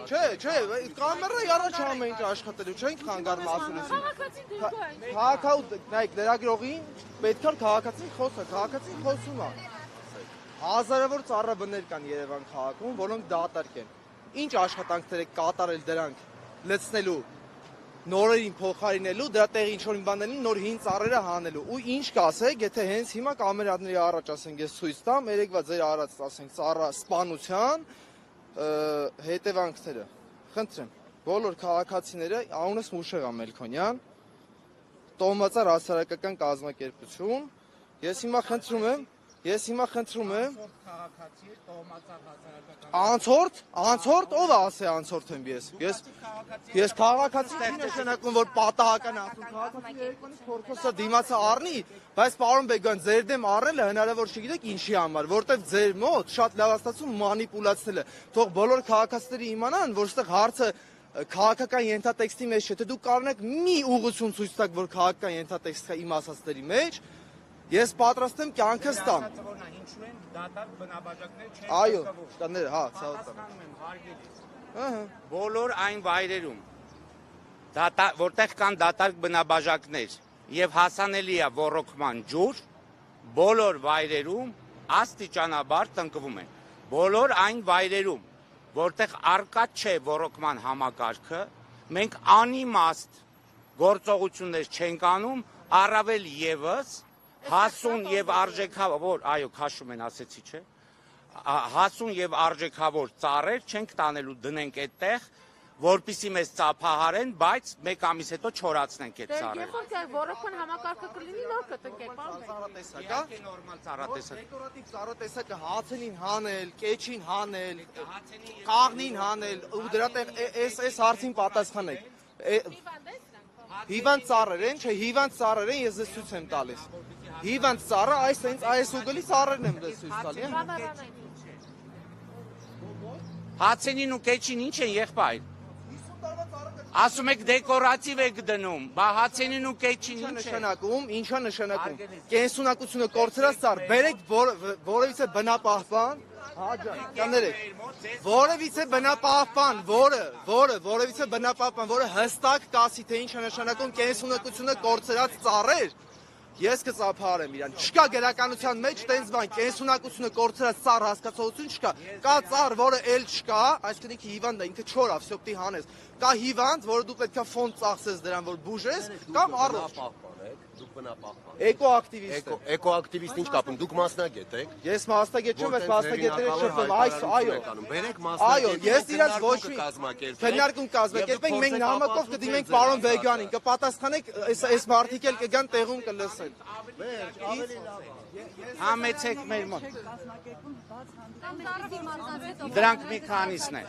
Չէ, կամերայի առաջ ամեն ինչ աշխատելու չենք խանգարում ասուլիսին։ Քաղաքացու, նայեք, լրագրողին պետք է քաղաքացին խոսա, քաղաքացին խոսում է։ Հազարավոր ծառաբներ կան Երևան քաղաքում, որոնք դատարկ են։ Ինչ աշխատանքներ եք կատարել դրանք լցնելու, նորերին փոխարինելու, դրա տեղի ինչ-որ բաներին նոր հին ծառերը հանելու։ Ու ինչ կասեք, եթե հենց հիմա կամերաների առաջ ասենք ես ցույց տամ, երեկվա ձեր արած ասենք ծառա սպանության հետևանքները։ Խնդրեմ, բոլոր քաղաքացիները, անունս Մուշեղ Ամելքոնյան, Տոհմածառ հասարակական կազմակերպություն, ես հիմա խնդրում եմ Անցորդ, ով է ասե անցորդ եմ ես։ Ես քաղաքացի նշանակում, որ պատահական ասում, քաղաքացի երեկվանից փորձոսա դիմացը առնի, բայց պարոն Բեգան, ձեր դեմ առնելը հնարավոր չգիտեք ինչի համար, որտեղ ձեր մոտ շատ լավ աստացում մանիպուլացնելը։ Թող բոլոր քաղաքացիները իմանան, որ այստեղ հարցը քաղաքական ենթատեքստի մեջ չէ, թե դուք կարող եք մի ուղղություն ցույց տաք, որ քաղաքական ենթատեքստ կա իմ ասածների մեջ, ես պատրաստ եմ կյանքս տամ։ Այո, հա, բոլոր այն վայրերում, որտեղ կան դատարկ բնաբաժակներ եւ հասանելի է ոռոգման ջուր, բոլոր վայրերում աստիճանաբար տնկվում են։ Բոլոր այն վայրերում, որտեղ արկա չէ ոռոգման համակարգը, մենք անիմաստ գործողություններ չենք անում, առավել եւս հասուն եւ արժեքավոր, այո, քաշում են, ասեցի, չէ։ Հասուն եւ արժեքավոր ծառեր չենք տանելու դնենք այդտեղ, որպիսի մեզ ծափահարեն, բայց մեկ ամիս հետո չորացնենք այդ ծառերը։ Երբ ոռոգման համակարգը կլինի, նոր կտնկեք, Իհարկե նորմալ ծառատեսակ։ Դեկորատիվ ծառատեսակը հացենին հանել, կեչին հանել, կաղնին հանել, ու դրա տեղ այս հարցին պատասխանեք։ Հիվանդ ծառեր են, չէ, հիվանդ ծառեր են, ես ձեզ ցույց եմ տալիս։ Հիվանդ ծառը այս ուգլի ծառերն եմ ձեզ ցույց տալի։ Հացենին ու կեչին ինչ են եղբայր։ Ասում եք դեկորատիվ եք դնում, բա հացենին ու կեչին ինչ է։ Ինչա նշանակում։ Կենսունակությունը կորցրած ծառ, բերեք որևիցե բնապահպան, որևիցե բնապահպան, որևիցե բնապահպան, որը հստակ կասի, թե ինչ է նշանակում կենսունակությունը կորցրած ծառեր, ես կծափահարեմ իրան։ Չկա գրականության մեջ տենց բան, կենսունակությունը կորցրած ծառ հասկացողություն չկա։ Կա ծառ, որը էլ չկա, այսինքն ինքը հիվանդ է, ինքը չոր է, վсё պիտի հանես։ Կա հիվանդ, որը դու պետքա ֆոնդ ծախսես դրան, որ բուժես, կամ առողջ։ Դուք բնապահպան։ Էկոակտիվիստ։ Էկոակտիվիստ ինչ կապ ունի։ Դուք մասնագետ եք։ Ես մասնագետ չեմ, բայց մասնագետները շփվում, այո։ Բերեք Այո, ես իրաց ոչ մի կազմակերպ։ քննարկում կազմակերպենք, մենք նամակով կդիմենք պարոն Բեգանին, կպատասխանեք, այս մարդիկ էլ կգան տեղում կլսեն։ Համեցեք մեր մոտ։ Դրանք մի քանիսն են։